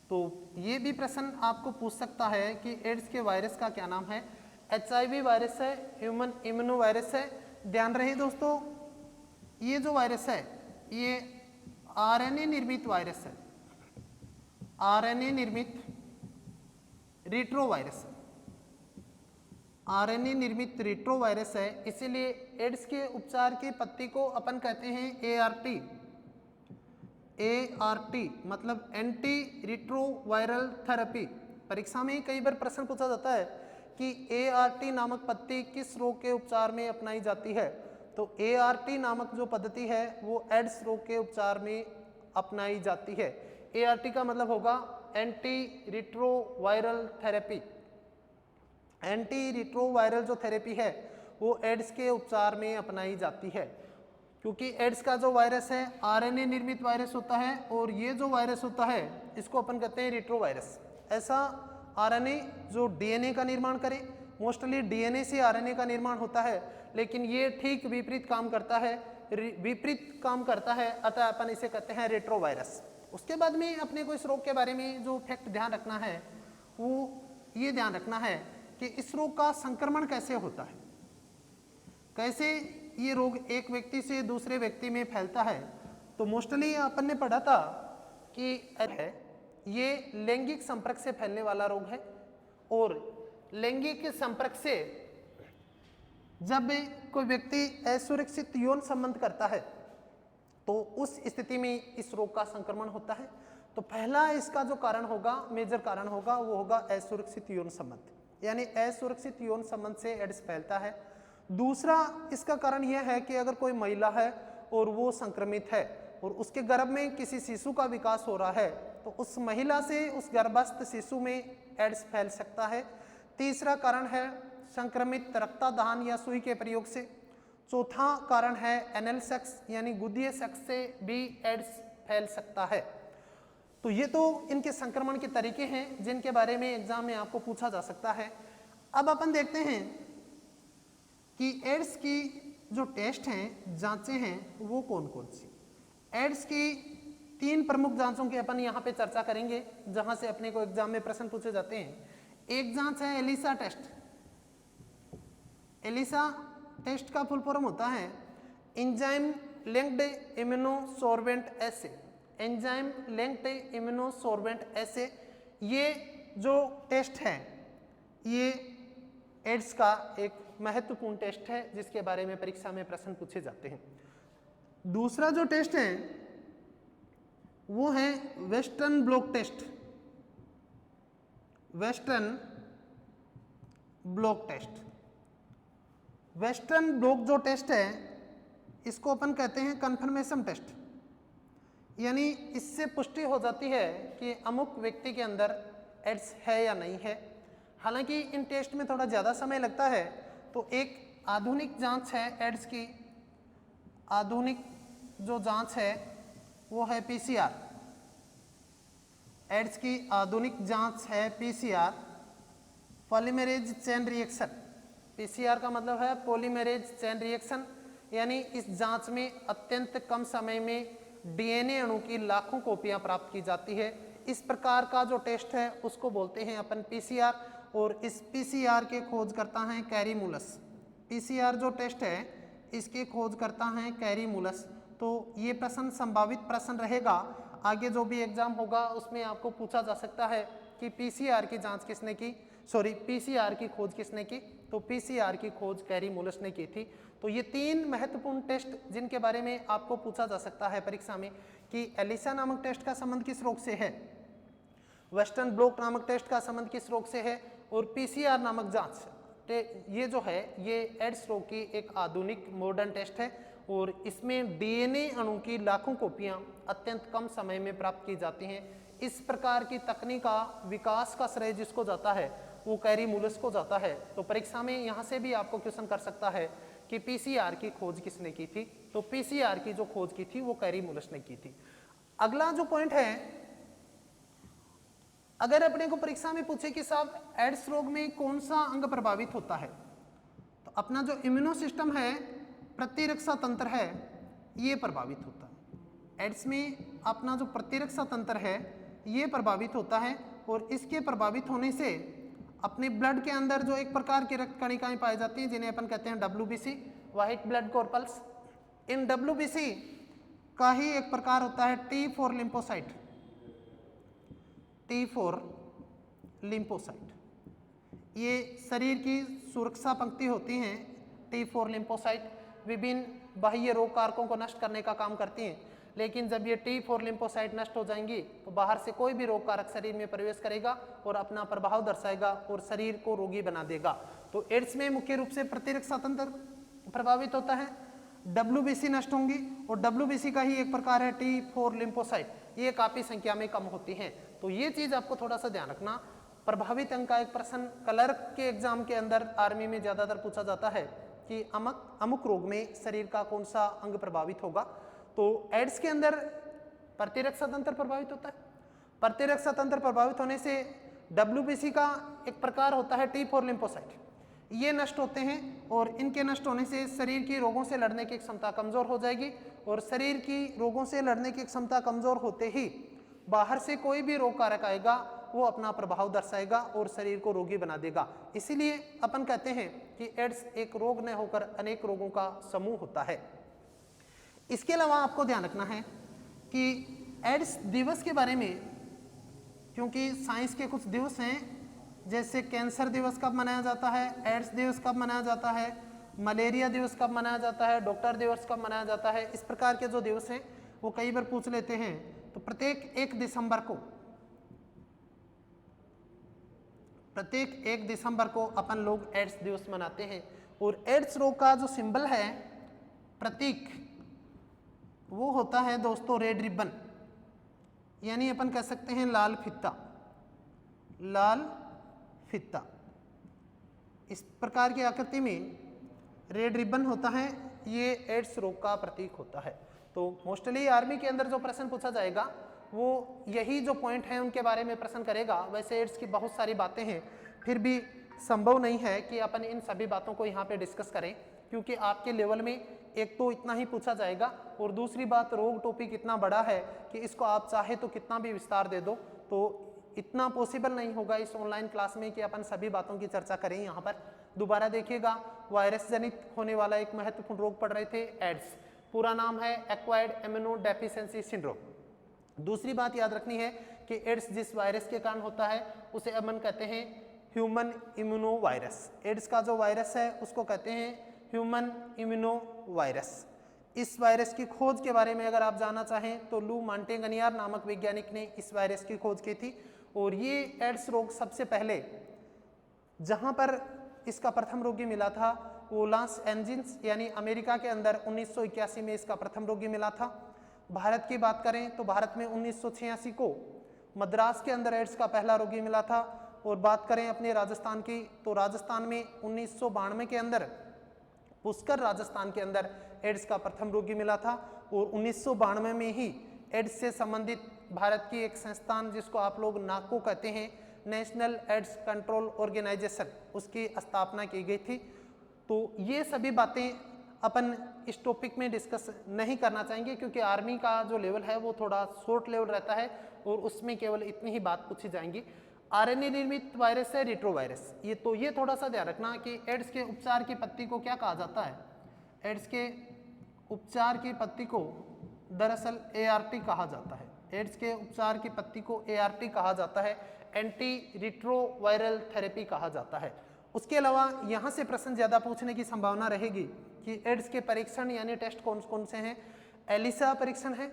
तो ये भी प्रश्न आपको पूछ सकता है कि एड्स के वायरस का क्या नाम है। HIV वायरस है, ह्यूमन इम्यूनो वायरस है। ध्यान रहे दोस्तों, ये जो वायरस है ये RNA निर्मित वायरस है, RNA निर्मित रिट्रो वायरस है, RNA निर्मित रिट्रो वायरस है। इसीलिए एड्स के उपचार की पद्धति को अपन कहते हैं ART मतलब एंटी रिट्रोवायरल थेरेपी। परीक्षा में कई बार प्रश्न पूछा जाता है कि ART नामक पद्धति किस रोग के उपचार में अपनाई जाती है। तो ART नामक जो पद्धति है वो एड्स रोग के उपचार में अपनाई जाती है। ART का मतलब होगा anti retroviral therapy. Anti retroviral जो थेरेपी है वो एड्स के उपचार में अपनाई जाती है क्योंकि एड्स का जो वायरस है RNA निर्मित वायरस होता है और ये जो वायरस होता है इसको अपन कहते हैं रिट्रो वायरस। ऐसा RNA जो DNA का निर्माण करे, मोस्टली DNA से RNA का निर्माण होता है, लेकिन ये ठीक विपरीत काम करता है, अतः अपन इसे कहते हैं रिट्रो वायरस। उसके बाद में अपने को इस रोग के बारे में जो फैक्ट ध्यान रखना है वो ये ध्यान रखना है कि इस रोग का संक्रमण कैसे होता है, कैसे ये रोग एक व्यक्ति से दूसरे व्यक्ति में फैलता है। तो मोस्टली अपन ने पढ़ा था कि ये लैंगिक संपर्क से फैलने वाला रोग है और लैंगिक संपर्क से जब कोई व्यक्ति असुरक्षित यौन संबंध करता है तो उस स्थिति में इस रोग का संक्रमण होता है। तो पहला इसका जो कारण होगा, मेजर कारण होगा, वो होगा असुरक्षित यौन संबंध, यानी असुरक्षित यौन संबंध से एड्स फैलता है। दूसरा इसका कारण यह है कि अगर कोई महिला है और वो संक्रमित है और उसके गर्भ में किसी शिशु का विकास हो रहा है तो उस महिला से उस गर्भस्थ शिशु में एड्स फैल सकता है। तीसरा कारण है संक्रमित रक्तदान या सुई के प्रयोग से। चौथा कारण है एनल सेक्स यानी गुदीय सेक्स से भी एड्स फैल सकता है। तो ये तो इनके संक्रमण के तरीके हैं जिनके बारे में एग्जाम में आपको पूछा जा सकता है। अब अपन देखते हैं कि एड्स की जो टेस्ट हैं, जांचें हैं, वो कौन कौन सी। एड्स की 3 प्रमुख जांचों की अपन यहाँ पे चर्चा करेंगे जहां से अपने को एग्जाम में प्रश्न पूछे जाते हैं। एक जांच है एलिसा टेस्ट। एलिसा टेस्ट का फुल फॉर्म होता है एंजाइम लिंक्ड इम्यूनोसॉर्बेंट एसे। एंजाइम लिंक्ड इम्यूनोसॉर्बेंट एसे, ये जो टेस्ट है ये एड्स का एक महत्वपूर्ण टेस्ट है जिसके बारे में परीक्षा में प्रश्न पूछे जाते हैं। दूसरा जो टेस्ट है वो है western blot test. Western blot test, western blot जो टेस्ट है इसको अपन कहते हैं कन्फर्मेशन टेस्ट, यानी इससे पुष्टि हो जाती है कि अमुक व्यक्ति के अंदर एड्स है या नहीं है। हालांकि इन टेस्ट में थोड़ा ज़्यादा समय लगता है, तो एक आधुनिक जांच है एड्स की, आधुनिक जो जांच है वो है पीसीआर। एड्स की आधुनिक जांच है PCR, polymerase chain reaction. PCR का मतलब है पॉलीमरेज चेन रिएक्शन, यानी इस जांच में अत्यंत कम समय में डीएनए अणु की लाखों कॉपियां प्राप्त की जाती है। इस प्रकार का जो टेस्ट है उसको बोलते हैं अपन पीसीआर, और इस पीसीआर के खोज करता है कैरी मूलस। पीसीआर जो टेस्ट है इसके खोज करता है कैरी मूलस। तो ये प्रश्न संभावित प्रश्न रहेगा, आगे जो भी एग्जाम होगा उसमें आपको पूछा जा सकता है कि पीसीआर की जांच किसने की, पीसीआर की खोज किसने की, तो पीसीआर की खोज कैरी मूलस ने की थी। तो ये 3 महत्वपूर्ण टेस्ट जिनके बारे में आपको पूछा जा सकता है परीक्षा में कि एलिसा नामक टेस्ट का संबंध किस रोग से है, वेस्टर्न ब्लॉट नामक टेस्ट का संबंध किस रोग से है, और पीसीआर नामक जांच ये जो है ये एड्स रोग की एक आधुनिक मॉडर्न टेस्ट है, और इसमें डीएनए अणु की लाखों कॉपियां अत्यंत कम समय में प्राप्त की जाती हैं। इस प्रकार की तकनीक का विकास का श्रेय जिसको जाता है वो कैरी मूलस को जाता है। तो परीक्षा में यहाँ से भी आपको क्वेश्चन कर सकता है कि पीसीआर की खोज किसने की थी, तो पीसीआर की जो खोज की थी वो कैरी मूलस ने की थी। अगला जो पॉइंट है, अगर अपने को परीक्षा में पूछे कि साहब एड्स रोग में कौन सा अंग प्रभावित होता है, तो अपना जो इम्यूनो सिस्टम है, प्रतिरक्षा तंत्र है, ये प्रभावित होता है। एड्स में अपना जो प्रतिरक्षा तंत्र है ये प्रभावित होता है, और इसके प्रभावित होने से अपने ब्लड के अंदर जो एक प्रकार की रक्त कणिकाएं पाई जाती हैं जिन्हें अपन कहते हैं WBC, व्हाइट ब्लड कॉर्पल्स। इन WBC का ही एक प्रकार होता है T4 लिम्फोसाइट, T4 लिम्फोसाइट। ये शरीर की सुरक्षा पंक्ति होती हैं। T4 लिम्फोसाइट विभिन्न बाह्य रोग कारकों को नष्ट करने का काम करती हैं, लेकिन जब ये T4 लिम्फोसाइट नष्ट हो जाएंगी तो बाहर से कोई भी रोग कारक शरीर में प्रवेश करेगा और अपना प्रभाव दर्शाएगा और शरीर को रोगी बना देगा। तो एड्स में मुख्य रूप से प्रतिरक्षा तंत्र प्रभावित होता है, WBC नष्ट होंगी, और WBC का ही एक प्रकार है T4 लिम्फोसाइट, ये काफी संख्या में कम होती हैं। तो ये चीज आपको थोड़ा सा ध्यान रखना। प्रभावित अंग का एक प्रश्न क्लर्क के एग्जाम के अंदर आर्मी में ज्यादातर पूछा जाता है कि अमुक रोग में शरीर का कौन सा अंग प्रभावित होगा। तो एड्स के अंदर प्रतिरक्षा तंत्र प्रभावित होता है। प्रतिरक्षा तंत्र प्रभावित होने से WBC का एक प्रकार होता है T4 लिम्फोसाइट, ये नष्ट होते हैं, और इनके नष्ट होने से शरीर की रोगों से लड़ने की क्षमता कमजोर हो जाएगी, और शरीर की रोगों से लड़ने की क्षमता कमजोर होते ही बाहर से कोई भी रोग कारक आएगा वो अपना प्रभाव दर्शाएगा और शरीर को रोगी बना देगा। इसीलिए अपन कहते हैं कि एड्स एक रोग न होकर अनेक रोगों का समूह होता है। इसके अलावा आपको ध्यान रखना है कि एड्स दिवस के बारे में, क्योंकि साइंस के कुछ दिवस हैं, जैसे कैंसर दिवस कब मनाया जाता है, एड्स दिवस कब मनाया जाता है, मलेरिया दिवस कब मनाया जाता है, डॉक्टर दिवस कब मनाया जाता है, इस प्रकार के जो दिवस हैं वो कई बार पूछ लेते हैं। तो प्रत्येक 1 दिसंबर को अपन लोग एड्स दिवस मनाते हैं, और एड्स रोग का जो सिंबल है, प्रतीक, वो होता है दोस्तों रेड रिबन, यानी अपन कह सकते हैं लाल फित्ता। लाल फित्ता इस प्रकार की आकृति में रेड रिबन होता है, ये एड्स रोग का प्रतीक होता है। तो मोस्टली आर्मी के अंदर जो प्रश्न पूछा जाएगा वो यही जो पॉइंट है उनके बारे में प्रश्न करेगा। वैसे एड्स की बहुत सारी बातें हैं, फिर भी संभव नहीं है कि अपन इन सभी बातों को यहाँ पे डिस्कस करें, क्योंकि आपके लेवल में एक तो इतना ही पूछा जाएगा, और दूसरी बात रोग टॉपिक इतना बड़ा है कि इसको आप चाहे तो कितना भी विस्तार दे दो तो इतना पॉसिबल नहीं होगा इस ऑनलाइन क्लास में कि अपन सभी बातों की चर्चा करें। यहाँ पर दोबारा देखिएगा, वायरस जनित होने वाला एक महत्वपूर्ण रोग पढ़ रहे थे एड्स, पूरा नाम है एक्वायर्ड इम्यूनो डेफिशिएंसी सिंड्रोम। दूसरी बात याद रखनी है कि एड्स जिस वायरस के कारण होता है उसे अपन कहते हैं ह्यूमन इम्यूनो वायरस। एड्स का जो वायरस है उसको कहते हैं ह्यूमन इम्यूनो वायरस। इस वायरस की खोज के बारे में अगर आप जानना चाहें तो लू मॉन्टेगनियर नामक वैज्ञानिक ने इस वायरस की खोज की थी, और ये एड्स रोग सबसे पहले जहां पर इसका प्रथम रोगी मिला था वो लॉस एंजिल्स यानी अमेरिका के अंदर 1981 में इसका प्रथम रोगी मिला था। भारत की बात करें तो भारत में 1986 को मद्रास के अंदर एड्स का पहला रोगी मिला था। और बात करें अपने राजस्थान की तो राजस्थान में 1992 के अंदर पुष्कर राजस्थान के अंदर एड्स का प्रथम रोगी मिला था। और 1992 में ही एड्स से संबंधित भारत की एक संस्थान जिसको आप लोग नाको कहते हैं, नेशनल एड्स कंट्रोल ऑर्गेनाइजेशन, उसकी स्थापना की गई थी। तो ये सभी बातें अपन इस टॉपिक में डिस्कस नहीं करना चाहेंगे क्योंकि आर्मी का जो लेवल है वो थोड़ा शॉर्ट लेवल रहता है और उसमें केवल इतनी ही बात पूछी जाएंगी। आरएनए निर्मित वायरस है रेट्रोवायरस। ये थोड़ा सा ध्यान रखना कि एड्स के उपचार की पत्ती को क्या कहा जाता है। एड्स के उपचार की पत्ती को दरअसल एआरटी कहा जाता है। एड्स के उपचार की पत्ती को एआरटी कहा जाता है, एंटी रिट्रोवायरल थेरेपी कहा जाता है। उसके अलावा यहाँ से प्रश्न ज़्यादा पूछने की संभावना रहेगी कि एड्स के परीक्षण यानी टेस्ट कौन कौन से हैं। एलिसा परीक्षण है,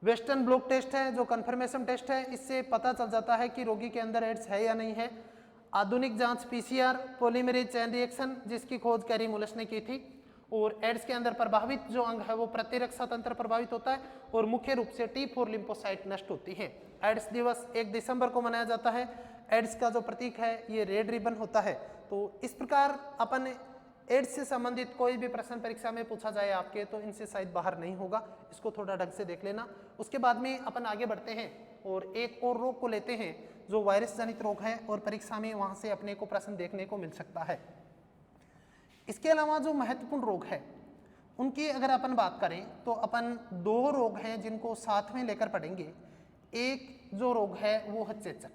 वेस्टर्न ब्लॉट टेस्ट है जो कंफर्मेशन टेस्ट है, इससे पता चल जाता है कि रोगी के अंदर एड्स है या नहीं है। आधुनिक जांच पीसीआर पॉलीमरेज चेन रिएक्शन जिसकी खोज कैरी मुलस ने की थी। और एड्स के अंदर प्रभावित जो अंग है वो प्रतिरक्षा तंत्र प्रभावित होता है और मुख्य रूप से T4 लिम्फोसाइट नष्ट होती है। एड्स दिवस 1 दिसंबर को मनाया जाता है। एड्स का जो प्रतीक है ये रेड रिबन होता है। तो इस प्रकार अपन एड्स से संबंधित कोई भी प्रश्न परीक्षा में पूछा जाए आपके तो इनसे शायद बाहर नहीं होगा, इसको थोड़ा ढंग से देख लेना। उसके बाद में अपन आगे बढ़ते हैं और एक और रोग को लेते हैं जो वायरस जनित रोग है और परीक्षा में वहाँ से अपने को प्रश्न देखने को मिल सकता है। इसके अलावा जो महत्वपूर्ण रोग है उनकी अगर अपन बात करें तो अपन 2 रोग हैं जिनको साथ में लेकर पढ़ेंगे। एक जो रोग है वो है चेचक,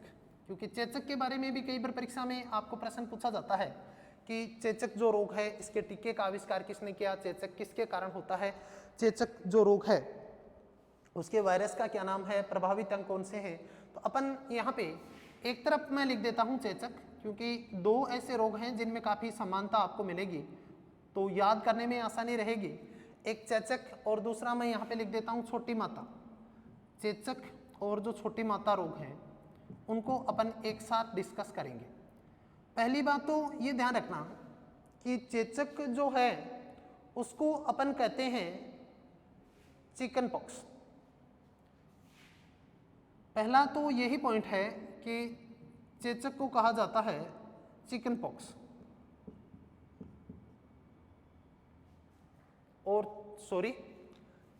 क्योंकि चेचक के बारे में भी कई बार परीक्षा में आपको प्रश्न पूछा जाता है कि चेचक जो रोग है इसके टीके का आविष्कार किसने किया, चेचक किसके कारण होता है, चेचक जो रोग है उसके वायरस का क्या नाम है, प्रभावित अंग कौन से हैं। तो अपन यहाँ पे एक तरफ मैं लिख देता हूँ चेचक, क्योंकि 2 ऐसे रोग हैं जिनमें काफ़ी समानता आपको मिलेगी तो याद करने में आसानी रहेगी। एक चेचक और दूसरा मैं यहाँ पे लिख देता हूँ छोटी माता। चेचक और जो छोटी माता रोग हैं उनको अपन एक साथ डिस्कस करेंगे। पहली बात तो ये ध्यान रखना कि चेचक जो है उसको अपन कहते हैं चिकन पॉक्स। पहला तो यही पॉइंट है कि चेचक को कहा जाता है चिकन पॉक्स और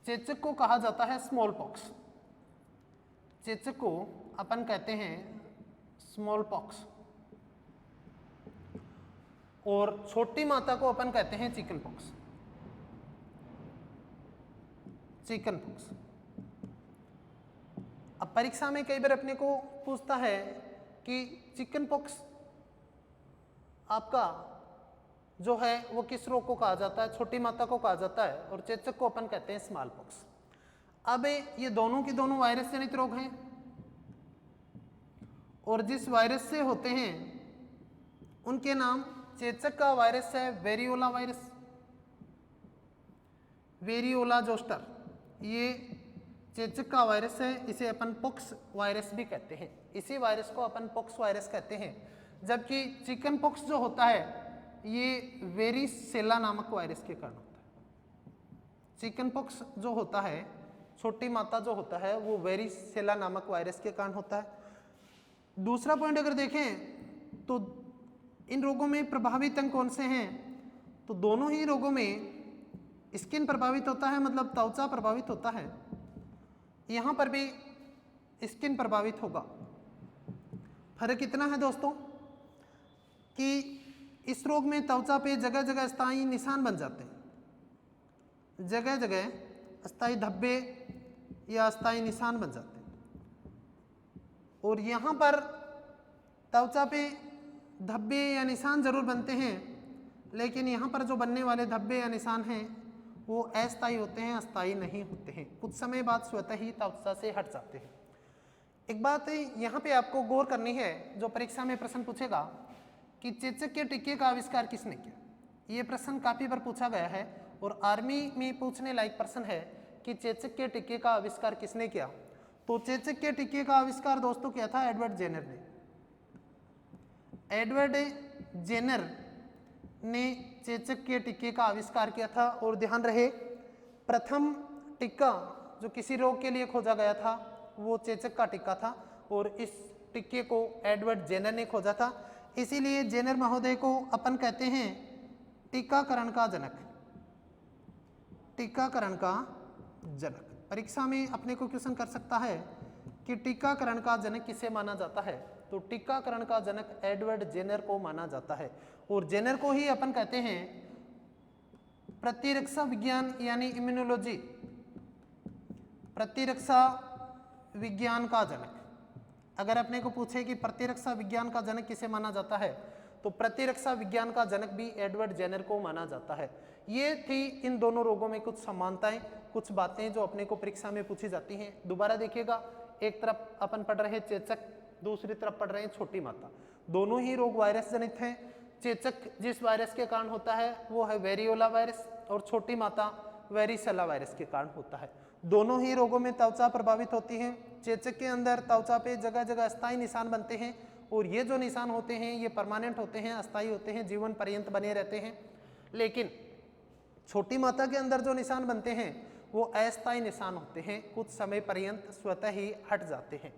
चेचक को कहा जाता है स्मॉल पॉक्स। चेचक को अपन कहते हैं स्मॉल पॉक्स और छोटी माता को अपन कहते हैं चिकन पॉक्स। चिकन पॉक्स अब परीक्षा में कई बार अपने को पूछता है कि चिकन पॉक्स आपका जो है वो किस रोग को कहा जाता है, छोटी माता को कहा जाता है और चेचक को अपन कहते हैं स्मॉल पॉक्स। अब ये दोनों की दोनों वायरस जनित रोग हैं और जिस वायरस से होते हैं उनके नाम, चेचक का वायरस है वेरियोला वायरस, वेरियोला जोस्टर, ये चेचक का वायरस है, इसे अपन पॉक्स वायरस भी कहते हैं। इसी वायरस को अपन पॉक्स वायरस कहते हैं। जबकि चिकन पॉक्स जो होता है ये वेरिसेला नामक वायरस के कारण होता है। चिकन पॉक्स जो होता है, छोटी माता जो होता है वो वेरिसेला नामक वायरस के कारण होता है। दूसरा पॉइंट अगर देखें तो इन रोगों में प्रभावित अंग कौन से हैं, तो दोनों ही रोगों में स्किन प्रभावित होता है, मतलब त्वचा प्रभावित होता है। यहाँ पर भी स्किन प्रभावित होगा। फर्क इतना है दोस्तों कि इस रोग में त्वचा पे जगह जगह स्थायी निशान बन जाते हैं, जगह जगह स्थायी धब्बे या स्थायी निशान बन जाते हैं। और यहाँ पर त्वचा पे धब्बे या निशान जरूर बनते हैं, लेकिन यहाँ पर जो बनने वाले धब्बे या निशान हैं वो अस्थायी होते हैं, अस्थायी नहीं होते हैं। कुछ समय बाद स्वतः ही त्वचा से हट जाते हैं। एक बात यहाँ पे आपको गौर करनी है, जो परीक्षा में प्रश्न पूछेगा कि चेचक के टीके का आविष्कार किसने किया। ये प्रश्न काफ़ी बार पूछा गया है और आर्मी में पूछने लायक प्रश्न है कि चेचक के टीके का आविष्कार किसने किया। तो चेचक के टीके का आविष्कार दोस्तों किया था एडवर्ड जेनर ने। एडवर्ड जेनर ने चेचक के टीके का आविष्कार किया था। और ध्यान रहे, प्रथम टीका जो किसी रोग के लिए खोजा गया था वो चेचक का टीका था और इस टीके को एडवर्ड जेनर ने खोजा था। इसीलिए जेनर महोदय को अपन कहते हैं टीकाकरण का जनक, टीकाकरण का जनक। परीक्षा में अपने को क्वेश्चन कर सकता है कि टीकाकरण का जनक किसे माना जाता है, तो टीकाकरण का जनक एडवर्ड जेनर को माना जाता है। और जेनर को ही अपन कहते हैं प्रतिरक्षा विज्ञान यानी इम्यूनोलॉजी, प्रतिरक्षा विज्ञान का जनक। अगर अपने को पूछे कि प्रतिरक्षा विज्ञान का जनक किसे माना जाता है, तो प्रतिरक्षा विज्ञान का जनक भी एडवर्ड जेनर को माना जाता है। ये थी इन दोनों रोगों में कुछ समानताएं, कुछ बातें जो अपने को परीक्षा में पूछी जाती हैं। दोबारा देखिएगा, एक तरफ अपन पढ़ रहे हैं चेचक, दूसरी तरफ पढ़ रहे हैं छोटी माता। दोनों ही रोग वायरस जनित हैं। चेचक जिस वायरस के कारण होता है वो है वेरियोला वायरस और छोटी माता वेरिसेला वायरस के कारण होता है। दोनों ही रोगों में त्वचा प्रभावित होती है। चेचक के अंदर त्वचा पे जगह जगह अस्थायी निशान बनते हैं और ये जो निशान होते हैं ये परमानेंट होते हैं, अस्थायी होते हैं, जीवन पर्यंत बने रहते हैं। लेकिन छोटी माता के अंदर जो निशान बनते हैं वो अस्थायी निशान होते हैं, कुछ समय पर्यंत स्वतः ही हट जाते हैं।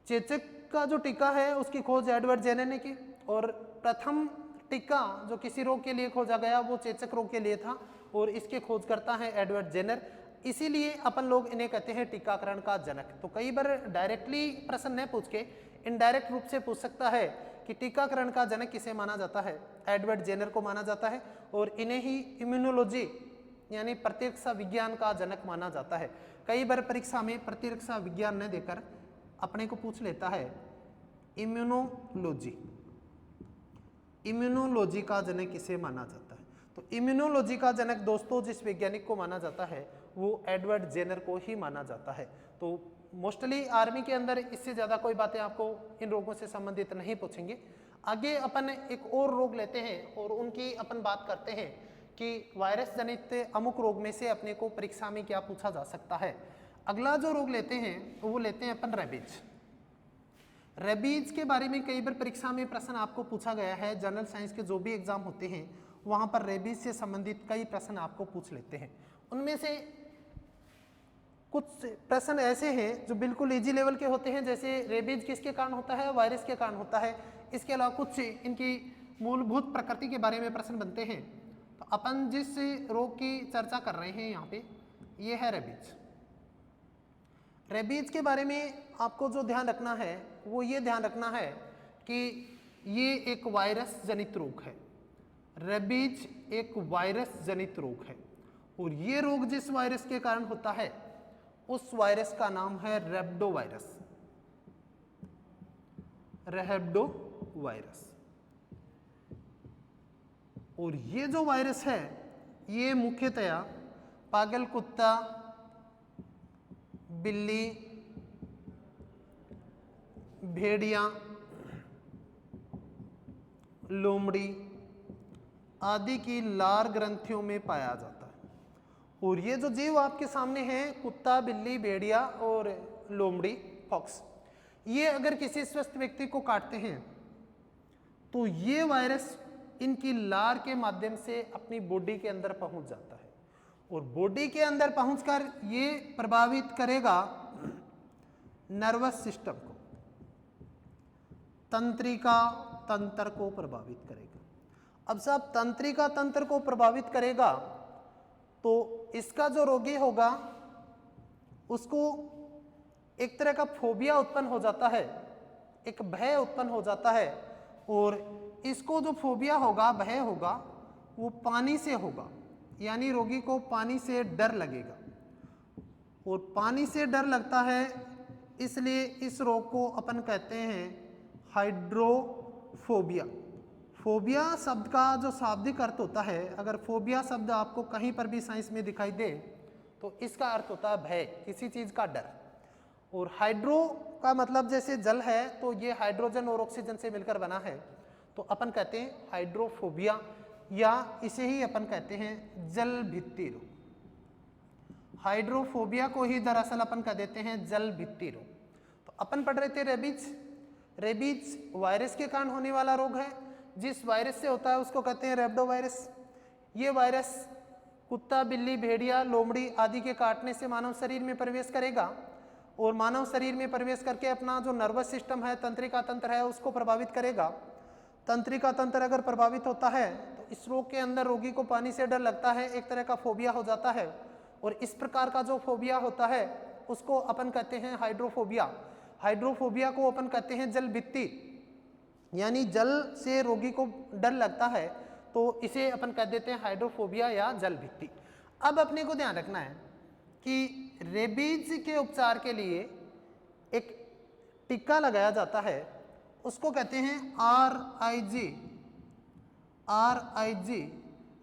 चेचक का जो टीका है उसकी खोज एडवर्ड जेनर ने की और प्रथम टीका जो किसी रोग के लिए खोजा गया वो चेचक रोग के लिए था और इसके खोजकर्ता है एडवर्ड जेनर। इसीलिए अपन लोग इन्हें कहते हैं टीकाकरण का जनक। तो कई बार डायरेक्टली प्रश्न न पूछ के इनडायरेक्ट रूप से पूछ सकता है कि टीकाकरण का जनक किसे माना जाता है, एडवर्ड जेनर को माना जाता है और इन्हें ही इम्यूनोलॉजी यानी प्रतिरक्षा विज्ञान का जनक माना जाता है। कई बार परीक्षा में प्रतिरक्षा विज्ञान न देकर अपने को पूछ लेता है इम्यूनोलॉजी, इम्यूनोलॉजी का जनक किसे माना जाता है। तो इम्यूनोलॉजी का जनक दोस्तों जिस वैज्ञानिक को माना जाता है वो एडवर्ड जेनर को ही माना जाता है। तो मोस्टली आर्मी के अंदर इससे ज़्यादा कोई बातें आपको इन रोगों से संबंधित नहीं पूछेंगे। आगे अपन एक और रोग लेते हैं और उनकी अपन बात करते हैं कि वायरस जनित अमुक रोग में से अपने को परीक्षा में क्या पूछा जा सकता है। अगला जो रोग लेते हैं वो लेते हैं अपन रेबीज। रेबीज के बारे में कई बार परीक्षा में प्रश्न आपको पूछा गया है। जनरल साइंस के जो भी एग्जाम होते हैं वहाँ पर रेबीज से संबंधित कई प्रश्न आपको पूछ लेते हैं। उनमें से कुछ प्रश्न ऐसे हैं जो बिल्कुल इजी लेवल के होते हैं, जैसे रेबीज किसके कारण होता है, वायरस के कारण होता है। इसके अलावा कुछ इनकी मूलभूत प्रकृति के बारे में प्रश्न बनते हैं। तो अपन जिस रोग की चर्चा कर रहे हैं यहाँ पे ये है रेबीज। रेबीज के बारे में आपको जो ध्यान रखना है वो ये ध्यान रखना है कि ये एक वायरस जनित रोग है। रेबीज एक वायरस जनित रोग है और ये रोग जिस वायरस के कारण होता है उस वायरस का नाम है रेब्डो वायरस, रेब्डो वायरस। और ये जो वायरस है ये मुख्यतया पागल कुत्ता, बिल्ली, भेड़िया, लोमड़ी आदि की लार ग्रंथियों में पाया जाता है। और ये जो जीव आपके सामने हैं, कुत्ता, बिल्ली, भेड़िया और लोमड़ी, फॉक्स, ये अगर किसी स्वस्थ व्यक्ति को काटते हैं तो ये वायरस इनकी लार के माध्यम से अपनी बॉडी के अंदर पहुंच जाता है और बॉडी के अंदर पहुंचकर ये प्रभावित करेगा नर्वस सिस्टम को, तंत्रिका तंत्र को प्रभावित करेगा। अब साहब तंत्रिका तंत्र को प्रभावित करेगा तो इसका जो रोगी होगा उसको एक तरह का फोबिया उत्पन्न हो जाता है, एक भय उत्पन्न हो जाता है। और इसको जो फोबिया होगा, भय होगा, वो पानी से होगा, यानी रोगी को पानी से डर लगेगा। और पानी से डर लगता है इसलिए इस रोग को अपन कहते हैं हाइड्रोफोबिया। फोबिया शब्द का जो शाब्दिक अर्थ होता है, अगर फोबिया शब्द आपको कहीं पर भी साइंस में दिखाई दे तो इसका अर्थ होता है भय, किसी चीज़ का डर। और हाइड्रो का मतलब जैसे जल है तो ये हाइड्रोजन और ऑक्सीजन से मिलकर बना है, तो अपन कहते हैं हाइड्रोफोबिया, या इसे ही अपन कहते हैं जल भित्ति रोग। हाइड्रोफोबिया को ही दरअसल अपन कह देते हैं जल भित्ति रोग। तो अपन पढ़ रहे थे रेबीज। रेबीज वायरस के कारण होने वाला रोग है जिस वायरस से होता है उसको कहते हैं रेब्डो वायरस। ये वायरस कुत्ता, बिल्ली, भेड़िया, लोमड़ी आदि के काटने से मानव शरीर में प्रवेश करेगा और मानव शरीर में प्रवेश करके अपना जो नर्वस सिस्टम है, तंत्रिका तंत्र है, उसको प्रभावित करेगा। तंत्रिका तंत्र अगर प्रभावित होता है तो इस रोग के अंदर रोगी को पानी से डर लगता है, एक तरह का फोबिया हो जाता है। और इस प्रकार का जो फोबिया होता है उसको अपन कहते हैं हाइड्रोफोबिया। हाइड्रोफोबिया को अपन कहते हैं जल भित्ति, यानी जल से रोगी को डर लगता है तो इसे अपन कह देते हैं हाइड्रोफोबिया या जल भित्ति। अब अपने को ध्यान रखना है कि रेबीज के उपचार के लिए एक टीका लगाया जाता है, उसको कहते हैं RIG,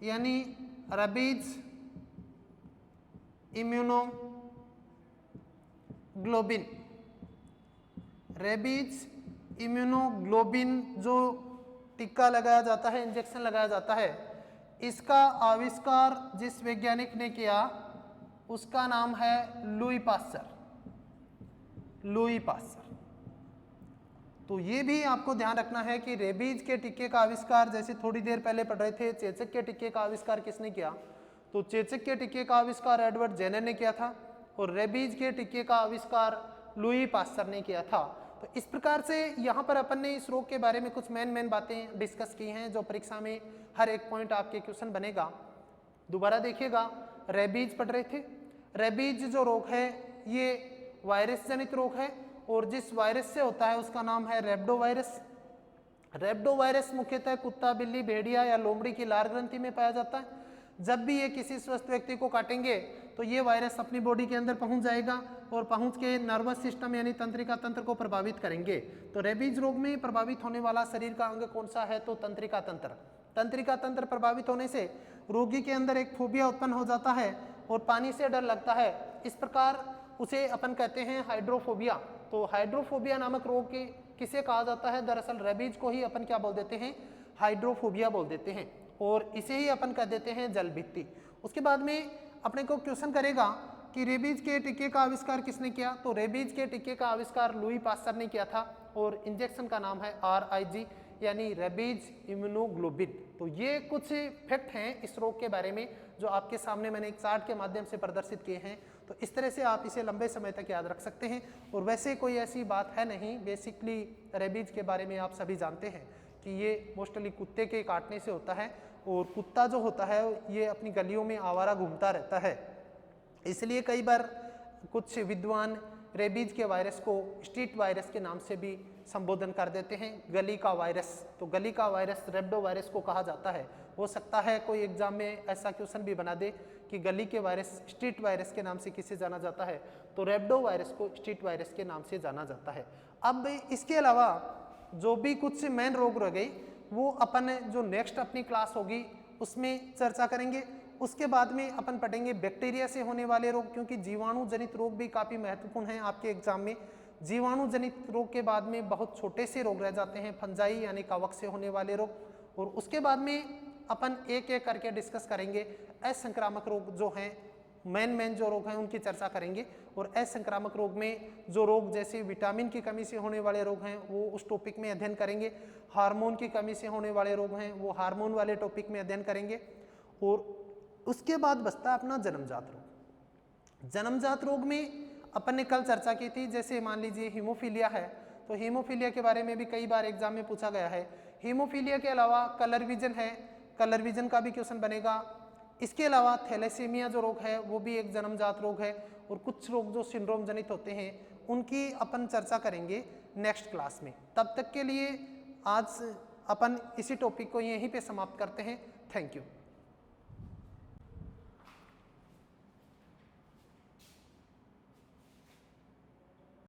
यानी रेबीज इम्यूनोग्लोबिन। रेबीज इम्यूनोग्लोबिन जो टीका लगाया जाता है, इंजेक्शन लगाया जाता है, इसका आविष्कार जिस वैज्ञानिक ने किया उसका नाम है लुई पास्चर। तो ये भी आपको ध्यान रखना है कि रेबीज के टीके का आविष्कार, जैसे थोड़ी देर पहले पढ़ रहे थे चेचक के टीके का आविष्कार किसने किया, तो चेचक के टीके का आविष्कार एडवर्ड जेनर ने किया था और रेबीज के टीके का आविष्कार लुई पास्चर ने किया था। तो इस प्रकार से यहाँ पर अपन ने इस रोग के बारे में कुछ मेन बातें डिस्कस की हैं जो परीक्षा में हर एक पॉइंट आपके क्वेश्चन बनेगा। दोबारा देखिएगा, रेबीज पढ़ रहे थे। रेबीज जो रोग है ये वायरस जनित रोग है और जिस वायरस से होता है उसका नाम है रेब्डो वायरस। रेब्डो वायरस मुख्यतः कुत्ता, बिल्ली, भेड़िया या लोमड़ी की लार ग्रंथि में पाया जाता है। जब भी ये किसी स्वस्थ व्यक्ति को काटेंगे तो ये वायरस अपनी बॉडी के अंदर पहुंच जाएगा और पहुंच के नर्वस सिस्टम यानी तंत्रिका तंत्र को प्रभावित करेंगे। तो रेबीज रोग में प्रभावित होने वाला शरीर का अंग कौन सा है, तो तंत्रिका तंत्र। तंत्रिका तंत्र प्रभावित होने से रोगी के अंदर एक फोबिया उत्पन्न हो जाता है और पानी से डर लगता है। इस प्रकार उसे अपन कहते हैं हाइड्रोफोबिया। तो हाइड्रोफोबिया नामक रोग के किसे कहा जाता है, दरअसल रेबीज को ही अपन क्या बोल देते हैं, हाइड्रोफोबिया बोल देते हैं और इसे ही अपन कह देते हैं जल भित्ति। उसके बाद में अपने को क्वेश्चन करेगा कि रेबीज के टीके का आविष्कार किसने किया, तो रेबीज के टीके का आविष्कार लुई पास्चर ने किया था और इंजेक्शन का नाम है RIG यानी रेबीज इम्यूनोग्लोबिन। तो ये कुछ फैक्ट हैं इस रोग के बारे में जो आपके सामने मैंने एक चार्ट के माध्यम से प्रदर्शित किए हैं। तो इस तरह से आप इसे लंबे समय तक याद रख सकते हैं और वैसे कोई ऐसी बात है नहीं। बेसिकली रेबीज के बारे में आप सभी जानते हैं कि ये मोस्टली कुत्ते के काटने से होता है और कुत्ता जो होता है ये अपनी गलियों में आवारा घूमता रहता है, इसलिए कई बार कुछ विद्वान रेबीज के वायरस को स्ट्रीट वायरस के नाम से भी संबोधन कर देते हैं, गली का वायरस। तो गली का वायरस रेब्डो वायरस को कहा जाता है। हो सकता है कोई एग्जाम में ऐसा क्वेश्चन भी बना दे कि गली के वायरस स्ट्रीट वायरस के नाम से किसे जाना जाता है, तो रेब्डो वायरस को स्ट्रीट वायरस के नाम से जाना जाता है। अब इसके अलावा जो भी कुछ मेन रोग रह गई वो अपन जो नेक्स्ट अपनी क्लास होगी उसमें चर्चा करेंगे। उसके बाद में अपन पढ़ेंगे बैक्टीरिया से होने वाले रोग, क्योंकि जीवाणु जनित रोग भी काफ़ी महत्वपूर्ण हैं आपके एग्जाम में। जीवाणु जनित रोग के बाद में बहुत छोटे से रोग रह जाते हैं, फंजाई यानी कवक से होने वाले रोग, और उसके बाद में अपन एक एक करके डिस्कस करेंगे। असंक्रामक रोग जो हैं, मेन जो रोग हैं उनकी चर्चा करेंगे और असंक्रामक रोग में जो रोग जैसे विटामिन की कमी से होने वाले रोग हैं वो उस टॉपिक में अध्ययन करेंगे। हार्मोन की कमी से होने वाले रोग हैं वो हार्मोन वाले टॉपिक में अध्ययन करेंगे। और उसके बाद बचता है अपना जन्मजात रोग। जन्मजात रोग में अपन ने कल चर्चा की थी, जैसे मान लीजिए हीमोफीलिया है, तो हीमोफीलिया के बारे में भी कई बार एग्जाम में पूछा गया है। हीमोफीलिया के अलावा कलर विजन है, कलर विजन का भी क्वेश्चन बनेगा। इसके अलावा थैलेसीमिया जो रोग है वो भी एक जन्मजात रोग है, और कुछ रोग जो सिंड्रोम जनित होते हैं उनकी अपन चर्चा करेंगे नेक्स्ट क्लास में। तब तक के लिए आज अपन इसी टॉपिक को यहीं पे समाप्त करते हैं। Thank you.